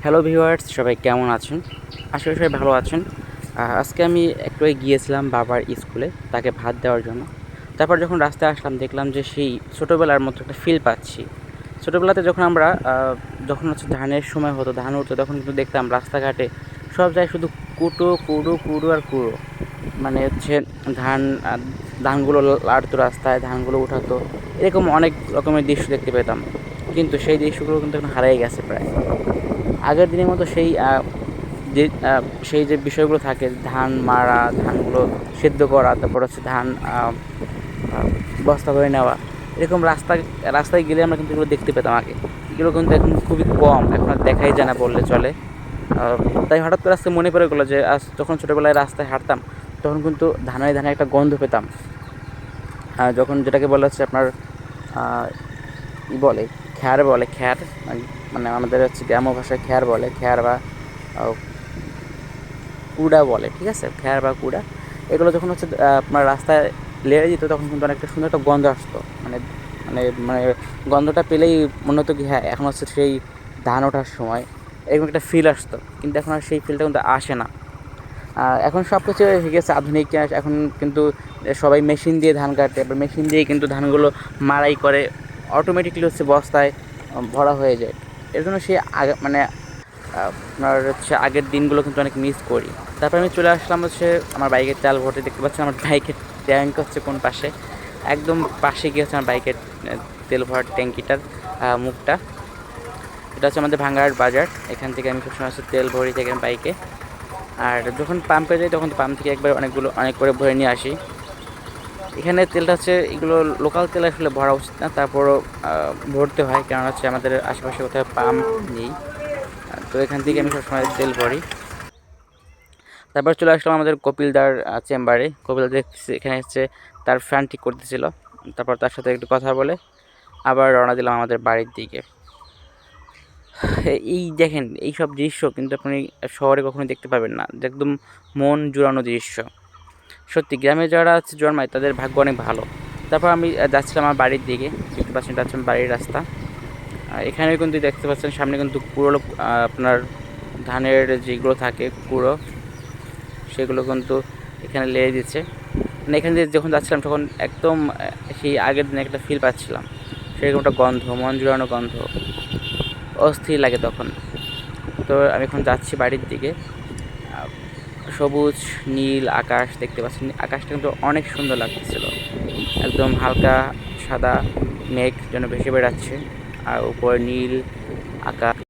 Hello viewers, সবাই কেমন আছেন? আশা করি সবাই ভালো আছেন। আজকে আমি একটু গিয়েছিলাম বাবার স্কুলে তাকে ভাত দেওয়ার জন্য। তারপর যখন রাস্তায় আসলাম দেখলাম যে সেই ছোটোবেলার মতো একটা ফিল পাচ্ছি। ছোটোবেলাতে যখন আমরা যখন ধানের সময় হতো, ধান উঠতো, তখন কিন্তু দেখতাম রাস্তাঘাটে সব জায়গায় শুধু কুটো, কুড়ো, কুড়ো আর কুড়ো। মানে ধান আ ধানগুলো লাড়তো রাস্তায়, ধানগুলো উঠাতো। এরকম অনেক রকমের দৃশ্য দেখতে পেতাম। কিন্তু সেই দৃশ্যগুলো কিন্তু এখন হারিয়ে গেছে প্রায়। আগের দিনের মতো যে সেই যে বিষয়গুলো থাকে, ধান মাড়া, ধানগুলো সেদ্ধ করা, তারপর ধান আ আ বস্তা করে নেওয়া। এরকম রাস্তায় গেলে আমরা কিন্তু এগুলো দেখতে পেতাম আগে। এগুলো কিন্তু এখন খুবই কম, এখন আর দেখাই যায় না বললে চলে। আ তাই হঠাৎ করে আজকে মনে পড়ে গেল যে যখন ছোটোবেলায় রাস্তায় হাঁটতাম, তখন কিন্তু ধানে একটা গন্ধ পেতাম। যখন যেটাকে বলা হচ্ছে আপনার আ বলে, খ্যার বলে, খ্যার। মানে আমাদের গ্রাম্য ভাষায় খ্যার বলে, খ্যার বা আ কুড়া বলে, ঠিক আছে? খ্যার বা কুড়া। এগুলো যখন আপনার রাস্তায় লেড়ে দিত, তখন কিন্তু অনেকটা সুন্দর একটা গন্ধ আসতো। মানে মানে মানে গন্ধটা পেলেই মনে হতো কি হ্যাঁ, এখন সেই ধান ওঠার সময়। এরকম একটা ফিল আসতো। কিন্তু এখন আর সেই ফিলটা কিন্তু আসে না। এখন সব কিছু হয়ে গেছে আধুনিক। এখন কিন্তু সবাই মেশিন দিয়ে ধান কাটে, এবার মেশিন দিয়েই কিন্তু ধানগুলো মাড়াই করে অটোমেটিক্যালি বস্তায় ভরা হয়ে যায়। এর জন্য সেই আগে মানে আপনার আগের দিনগুলো কিন্তু অনেক মিস করি। তারপর আমি চলে আসলাম আমার বাইকের তেল ভরতে। দেখতে পাচ্ছেন আমার বাইকের ট্যাঙ্ক কোন পাশে। একদম পাশে গিয়ে আমার বাইকের তেল ভরার ট্যাঙ্কিটার মুখটা। এটা হচ্ছে আমাদের ভাঙ্গার বাজার। এখান থেকে আমি সবসময় তেল ভরি থেকে বাইকে। আর যখন পাম্পে যাই তখন পাম্প থেকে অনেক করে ভরে নিয়ে আসি। এখানে তেলটা এগুলো লোকাল তেল আসলে ভরা উচিত না, তারপরও ভরতে হয়, কারণ আমাদের আশেপাশে কোথাও পাম্প নেই। তো এখান থেকে আমি সবসময় তেল ভরি। তারপর চলে আসলাম আমাদের কপিলদার চেম্বারে। কপিলদা দেখতেছি এখানে তার ফ্যান ঠিক করতেছিল। তারপর তার সাথে একটু কথা বলে আবার রওনা দিলাম আমাদের বাড়ির দিকে। এই দেখেন, এইসব দৃশ্য কিন্তু আপনি শহরে কখনোই দেখতে পাবেন না। একদম মন জুড়ানো দৃশ্য। সত্যি গ্রামে যারা জন্মায় তাদের ভাগ্য অনেক ভালো। তারপর আমি যাচ্ছিলাম আমার বাড়ির দিকে। দেখতে পাচ্ছেন এটা হচ্ছে আমার বাড়ির রাস্তা। এখানেও কিন্তু দেখতে পাচ্ছেন সামনে কিন্তু পুরো আপনার ধানের যেগুলো থাকে কুড়ো, সেগুলো কিন্তু এখানে লেগে দিচ্ছে। মানে এখান দিয়ে যখন যাচ্ছিলাম তখন একদম সেই আগের দিনে একটা ফিল পাচ্ছিলাম। সেরকম একটা গন্ধ, মন জুড়ানো গন্ধ, অস্থির লাগে তখন। তো আমি এখন যাচ্ছি বাড়ির দিকে। সবুজ নীল আকাশ দেখতে পাচ্ছেন। আকাশটা কিন্তু অনেক সুন্দর লাগতেছিল। একদম হালকা সাদা মেঘ যেন ভেসে বেড়াচ্ছে, আর উপরে নীল আকাশ।